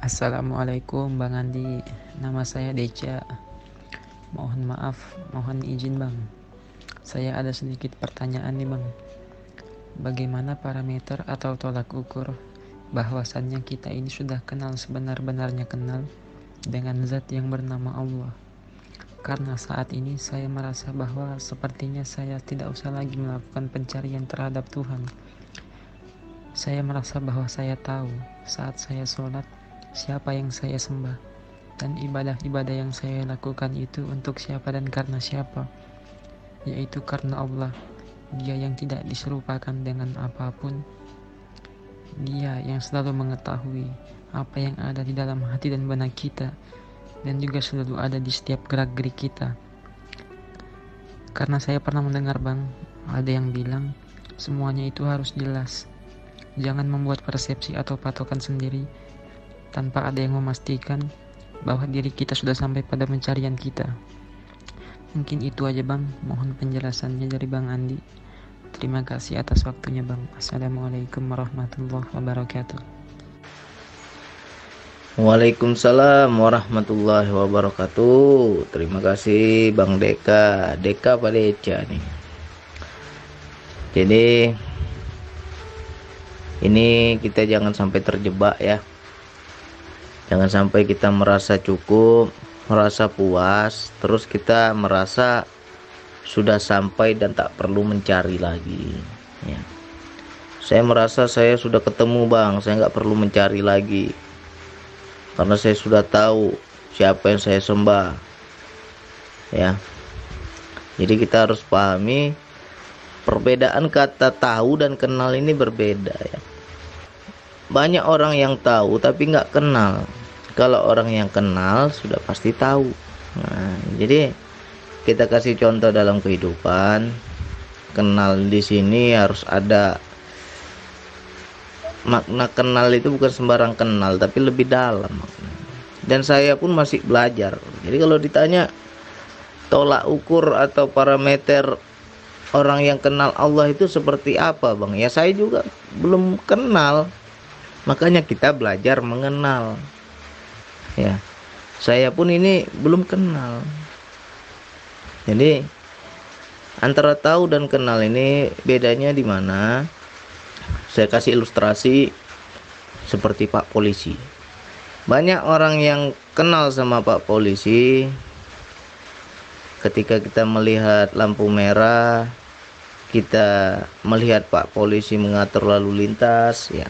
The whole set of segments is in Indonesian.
Assalamualaikum Bang Andi, nama saya Deca. Mohon maaf, mohon izin Bang. Saya ada sedikit pertanyaan nih Bang. Bagaimana parameter atau tolak ukur bahwasannya kita ini sudah kenal sebenar-benarnya kenal dengan zat yang bernama Allah? Karena saat ini saya merasa bahwa sepertinya saya tidak usah lagi melakukan pencarian terhadap Tuhan. Saya merasa bahwa saya tahu saat saya sholat siapa yang saya sembah, dan ibadah-ibadah yang saya lakukan itu untuk siapa dan karena siapa, yaitu karena Allah. Dia yang tidak diserupakan dengan apapun. Dia yang selalu mengetahui apa yang ada di dalam hati dan benak kita, dan juga selalu ada di setiap gerak-gerik kita. Karena saya pernah mendengar Bang, ada yang bilang semuanya itu harus jelas. Jangan membuat persepsi atau patokan sendiri tanpa ada yang memastikan bahwa diri kita sudah sampai pada pencarian kita. Mungkin itu aja Bang, mohon penjelasannya dari Bang Andi. Terima kasih atas waktunya Bang. Assalamualaikum warahmatullahi wabarakatuh. Waalaikumsalam warahmatullahi wabarakatuh. Terima kasih Bang Deka. Deka apa Deca nih? Jadi ini kita jangan sampai terjebak ya. Jangan sampai kita merasa cukup, merasa puas, terus kita merasa sudah sampai dan tak perlu mencari lagi ya. Saya merasa saya sudah ketemu Bang, saya nggak perlu mencari lagi karena saya sudah tahu siapa yang saya sembah ya. Jadi kita harus pahami perbedaan kata tahu dan kenal ini berbeda ya. Banyak orang yang tahu tapi nggak kenal. Kalau orang yang kenal sudah pasti tahu. Nah, jadi kita kasih contoh dalam kehidupan. Kenal di sini harus ada makna. Kenal itu bukan sembarang kenal, tapi lebih dalam makna. Dan saya pun masih belajar. Jadi kalau ditanya tolak ukur atau parameter orang yang kenal Allah itu seperti apa Bang? Ya saya juga belum kenal. Makanya kita belajar mengenal. Ya, saya pun ini belum kenal. Jadi antara tahu dan kenal ini bedanya di mana? Saya kasih ilustrasi seperti Pak Polisi. Banyak orang yang kenal sama Pak Polisi. Ketika kita melihat lampu merah, kita melihat Pak Polisi mengatur lalu lintas, ya.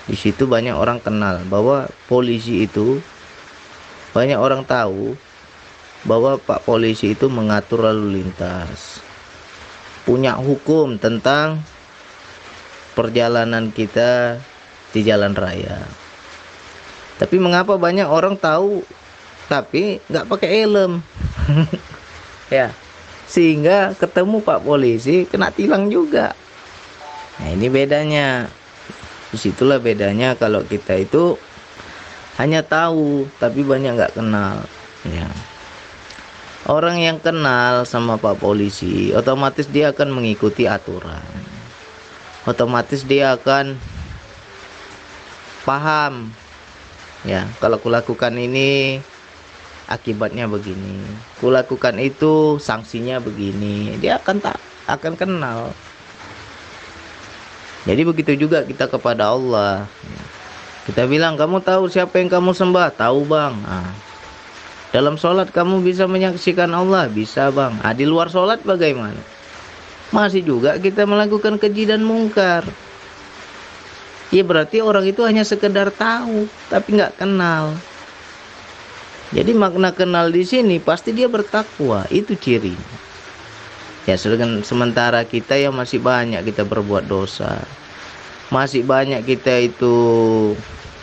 Di situ banyak orang kenal bahwa polisi itu, banyak orang tahu bahwa Pak Polisi itu mengatur lalu lintas, punya hukum tentang perjalanan kita di jalan raya. Tapi mengapa banyak orang tahu tapi nggak pakai helm? Ya, sehingga ketemu Pak Polisi kena tilang juga. Nah ini bedanya. Disitulah bedanya kalau kita itu hanya tahu tapi banyak nggak kenal ya. Orang yang kenal sama Pak Polisi otomatis dia akan mengikuti aturan, otomatis dia akan paham ya, kalau kulakukan ini akibatnya begini, kulakukan itu sanksinya begini, dia akan kenal. Jadi begitu juga kita kepada Allah. Kita bilang, kamu tahu siapa yang kamu sembah? Tahu Bang. Nah, dalam sholat kamu bisa menyaksikan Allah? Bisa Bang. Di luar sholat bagaimana? Masih juga kita melakukan keji dan mungkar. Ya berarti orang itu hanya sekedar tahu, tapi nggak kenal. Jadi makna kenal di sini pasti dia bertakwa. Itu ciri. Ya, sementara kita yang masih banyak kita berbuat dosa, masih banyak kita itu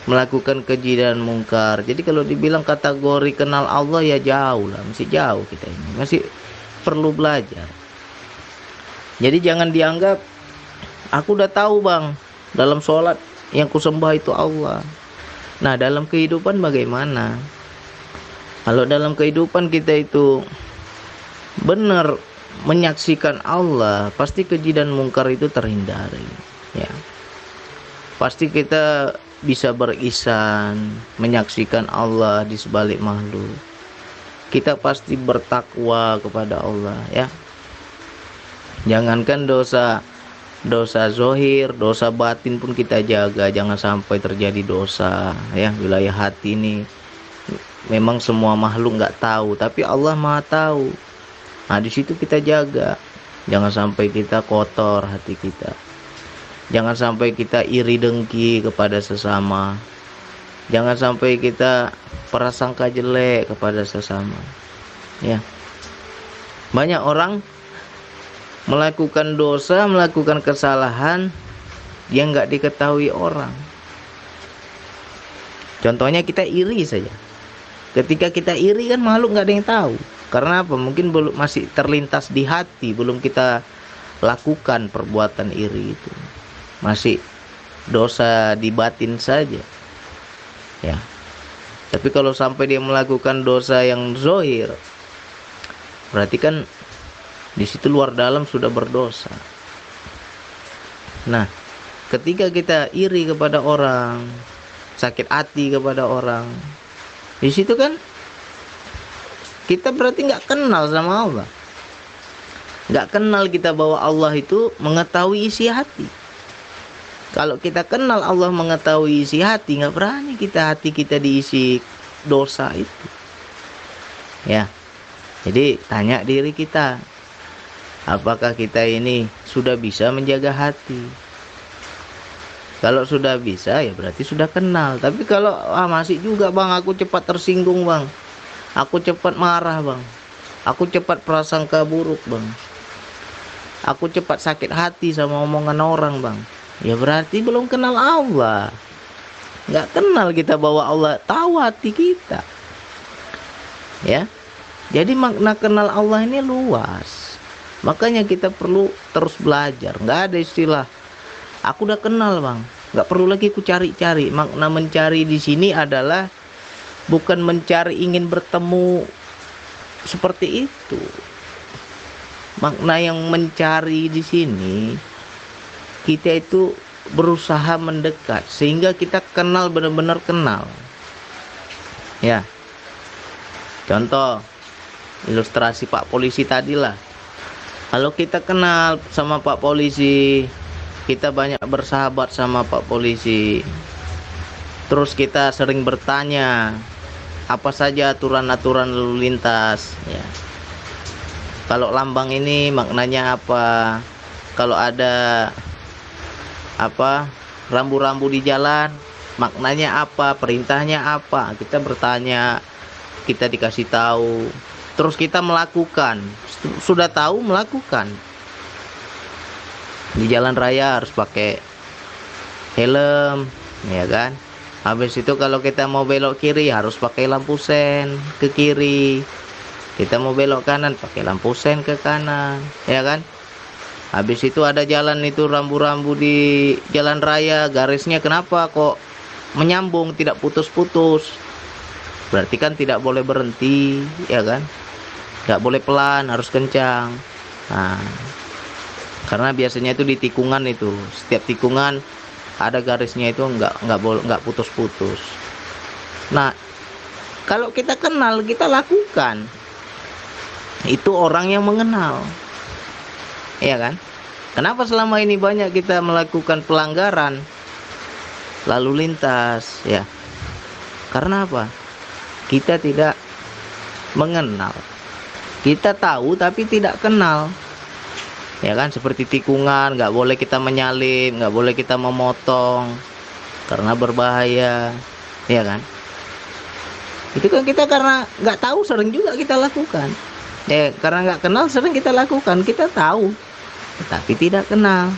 melakukan keji dan mungkar. Jadi kalau dibilang kategori kenal Allah ya jauh lah, masih jauh kita ini, masih perlu belajar. Jadi jangan dianggap aku udah tahu Bang, dalam sholat yang kusembah itu Allah. Nah dalam kehidupan bagaimana? Kalau dalam kehidupan kita itu benar menyaksikan Allah, pasti keji dan mungkar itu terhindari ya. Pasti kita bisa berihsan, menyaksikan Allah di sebalik makhluk. Kita pasti bertakwa kepada Allah, ya. Jangankan dosa zohir, dosa batin pun kita jaga, jangan sampai terjadi dosa, ya. Wilayah hati ini memang semua makhluk nggak tahu, tapi Allah Maha tahu. Nah, di situ kita jaga, jangan sampai kita kotor hati kita, jangan sampai kita iri dengki kepada sesama, jangan sampai kita prasangka jelek kepada sesama, ya. Banyak orang melakukan dosa, melakukan kesalahan yang nggak diketahui orang. Contohnya kita iri saja. Ketika kita iri kan makhluk nggak ada yang tahu. Karena apa? Mungkin belum, masih terlintas di hati, belum kita lakukan perbuatan iri itu. Masih dosa di batin saja, ya. Tapi kalau sampai dia melakukan dosa yang zohir, berarti kan di situ luar dalam sudah berdosa. Nah, ketika kita iri kepada orang, sakit hati kepada orang, di situ kan kita berarti nggak kenal sama Allah. Nggak kenal kita bahwa Allah itu mengetahui isi hati. Kalau kita kenal Allah mengetahui isi hati, nggak berani hati kita diisi dosa itu, ya. Jadi tanya diri kita, apakah kita ini sudah bisa menjaga hati? Kalau sudah bisa, ya berarti sudah kenal. Tapi kalau masih juga, bang, aku cepat tersinggung, bang, aku cepat marah, bang, aku cepat prasangka buruk, bang, aku cepat sakit hati sama omongan orang, bang, ya berarti belum kenal Allah. Nggak kenal kita bahwa Allah tahu hati kita, ya. Jadi makna kenal Allah ini luas. Makanya kita perlu terus belajar. Nggak ada istilah aku udah kenal, bang, nggak perlu lagi ku cari-cari. Makna mencari di sini adalah bukan mencari ingin bertemu seperti itu. Makna yang mencari di sini, kita itu berusaha mendekat sehingga kita kenal, benar-benar kenal, ya. Contoh ilustrasi Pak Polisi tadi lah. Kalau kita kenal sama Pak Polisi, kita banyak bersahabat sama Pak Polisi, terus kita sering bertanya apa saja aturan-aturan lalu lintas, ya. Kalau lambang ini maknanya apa? Kalau ada apa rambu-rambu di jalan, maknanya apa? Perintahnya apa? Kita bertanya, kita dikasih tahu, terus kita melakukan. Sudah tahu, melakukan. Di jalan raya harus pakai helm, ya kan? Habis itu kalau kita mau belok kiri harus pakai lampu sen ke kiri. Kita mau belok kanan pakai lampu sen ke kanan, ya kan? Habis itu ada jalan itu rambu-rambu di jalan raya, garisnya kenapa kok menyambung, tidak putus-putus? Berarti kan tidak boleh berhenti, ya kan? Nggak boleh pelan, harus kencang. Nah, karena biasanya itu di tikungan itu, setiap tikungan ada garisnya itu nggak putus-putus. Nah, kalau kita kenal, kita lakukan. Itu orang yang mengenal, ya kan? Kenapa selama ini banyak kita melakukan pelanggaran lalu lintas, ya? Karena apa? Kita tidak mengenal. Kita tahu tapi tidak kenal, ya kan? Seperti tikungan, nggak boleh kita menyalip, nggak boleh kita memotong karena berbahaya, ya kan? Itu kan kita karena nggak tahu, sering juga kita lakukan. Karena nggak kenal sering kita lakukan. Kita tahu tetapi tidak kenal,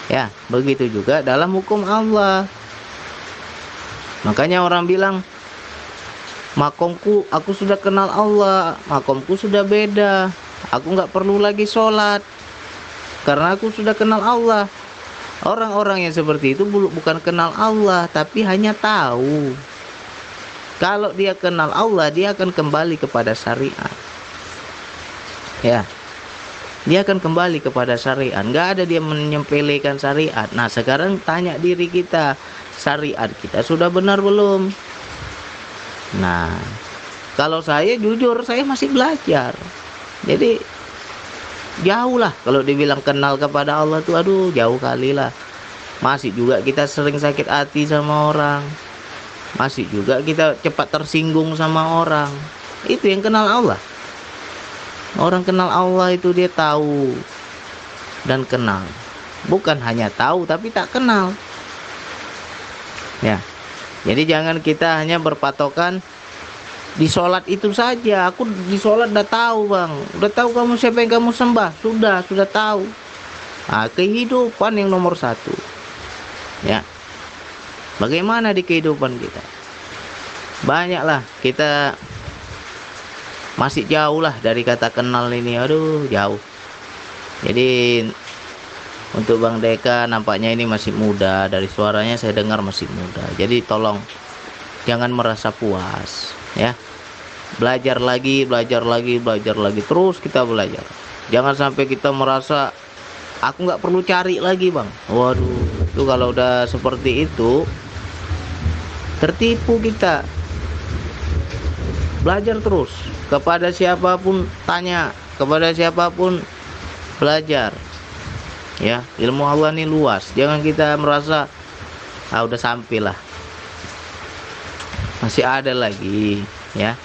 ya. Begitu juga dalam hukum Allah. Makanya orang bilang, makomku, aku sudah kenal Allah, makomku sudah beda, aku nggak perlu lagi sholat karena aku sudah kenal Allah. Orang-orang yang seperti itu bukan kenal Allah, tapi hanya tahu. Kalau dia kenal Allah, dia akan kembali kepada syariat, ya. Dia akan kembali kepada syariat. Nggak ada dia menyempelekan syariat. Nah, sekarang tanya diri kita, syariat kita sudah benar belum? Nah, kalau saya jujur, saya masih belajar. Jadi jauh lah kalau dibilang kenal kepada Allah tuh, aduh jauh kali lah. Masih juga kita sering sakit hati sama orang, masih juga kita cepat tersinggung sama orang. Itu yang kenal Allah. Orang kenal Allah itu dia tahu dan kenal. Bukan hanya tahu tapi tak kenal. Ya. Jadi jangan kita hanya berpatokan di sholat itu saja. Aku di sholat udah tahu, Bang. Udah tahu kamu siapa yang kamu sembah. Sudah tahu. Nah, kehidupan yang nomor satu. Ya. Bagaimana di kehidupan kita? Banyaklah kita masih jauh lah dari kata kenal ini. Aduh, jauh. Jadi untuk Bang Deka nampaknya ini masih muda. Dari suaranya saya dengar masih muda. Jadi tolong jangan merasa puas, ya. Belajar lagi. Terus kita belajar. Jangan sampai kita merasa aku nggak perlu cari lagi, Bang. Waduh, itu kalau udah seperti itu tertipu kita. Belajar terus. Kepada siapapun tanya, kepada siapapun belajar. Ya, ilmu Allah ini luas. Jangan kita merasa udah sampai lah. Masih ada lagi, ya.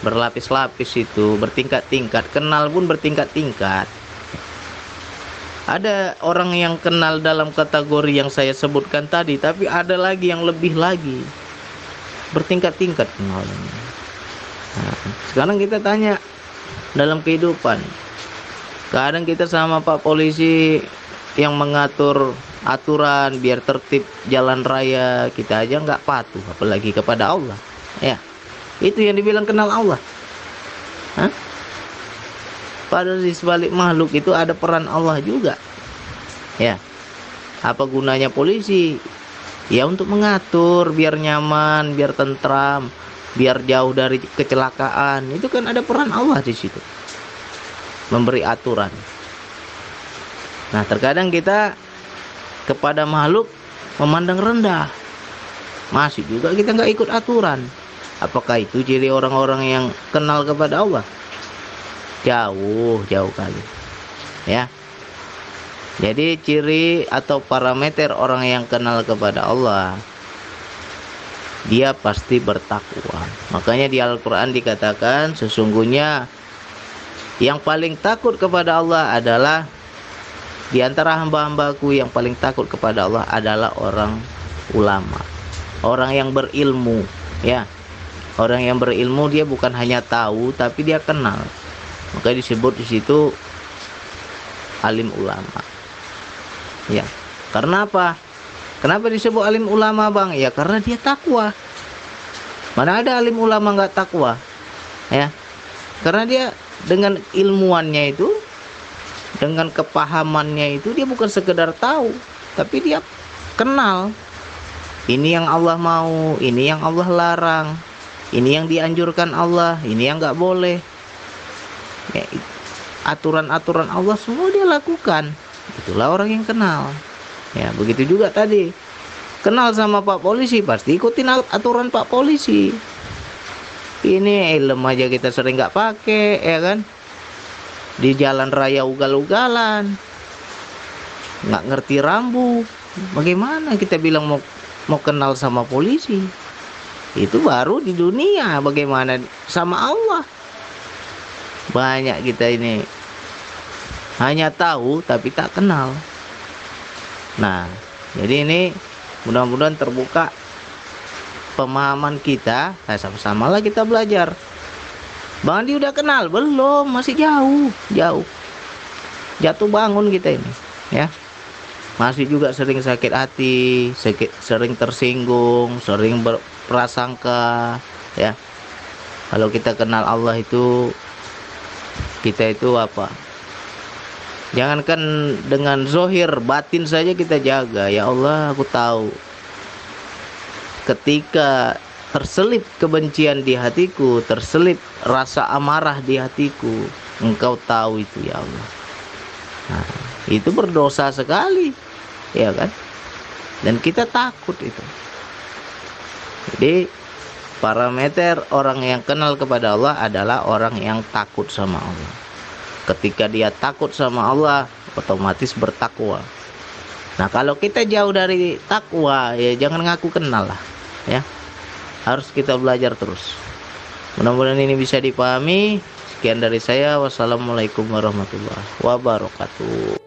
Berlapis-lapis itu, bertingkat-tingkat. Kenal pun bertingkat-tingkat. Ada orang yang kenal dalam kategori yang saya sebutkan tadi, tapi ada lagi yang lebih lagi. Bertingkat-tingkat kenalnya. Nah, sekarang kita tanya dalam kehidupan. Kadang kita sama Pak Polisi yang mengatur aturan biar tertib jalan raya, kita aja nggak patuh, apalagi kepada Allah. Ya, itu yang dibilang kenal Allah. Hah? Padahal di sebalik makhluk itu ada peran Allah juga. Ya, apa gunanya polisi? Ya untuk mengatur biar nyaman, biar tentram, biar jauh dari kecelakaan. Itu kan ada peran Allah di situ, memberi aturan. Nah, terkadang kita kepada makhluk memandang rendah, masih juga kita nggak ikut aturan. Apakah itu ciri orang-orang yang kenal kepada Allah? Jauh kali, ya. Jadi ciri atau parameter orang yang kenal kepada Allah, dia pasti bertakwa. Makanya di Al-Quran dikatakan sesungguhnya yang paling takut kepada Allah adalah, di antara hamba-hambaku yang paling takut kepada Allah adalah orang ulama, orang yang berilmu, ya. Orang yang berilmu dia bukan hanya tahu tapi dia kenal. Maka disebut di situ alim ulama. Ya. Karena apa? Kenapa disebut alim ulama, Bang? Ya karena dia takwa. Mana ada alim ulama nggak takwa? Ya. Karena dia dengan ilmuannya itu, dengan kepahamannya itu, dia bukan sekedar tahu, tapi dia kenal. Ini yang Allah mau, ini yang Allah larang, ini yang dianjurkan Allah, ini yang nggak boleh. Ya, aturan-aturan Allah semua dia lakukan. Itulah orang yang kenal. Ya, begitu juga tadi. Kenal sama Pak Polisi, pasti ikutin aturan Pak Polisi. Ini helm aja kita sering nggak pakai, ya kan? Di jalan raya ugal-ugalan, nggak ngerti rambu. Bagaimana kita bilang mau kenal sama polisi? Itu baru di dunia. Bagaimana sama Allah? Banyak kita ini hanya tahu tapi tak kenal. Nah, jadi ini mudah-mudahan terbuka pemahaman kita. Nah, sama-sama lah kita belajar. Bang Andi udah kenal? Belum, masih jauh. Jatuh bangun kita ini, ya. Masih juga sering sakit hati, sering tersinggung, sering berprasangka, ya. Kalau kita kenal Allah itu, kita itu apa? Jangankan dengan zohir, batin saja kita jaga. Ya Allah, aku tahu ketika terselip kebencian di hatiku, terselip rasa amarah di hatiku, Engkau tahu itu ya Allah. Nah, itu berdosa sekali, ya kan? dan kita takut itu. Jadi parameter orang yang kenal kepada Allah adalah orang yang takut sama Allah. Ketika dia takut sama Allah, otomatis bertakwa. Nah, kalau kita jauh dari takwa, ya jangan ngaku kenal lah, ya. Harus kita belajar terus. Mudah-mudahan ini bisa dipahami. Sekian dari saya. Wassalamualaikum warahmatullahi wabarakatuh.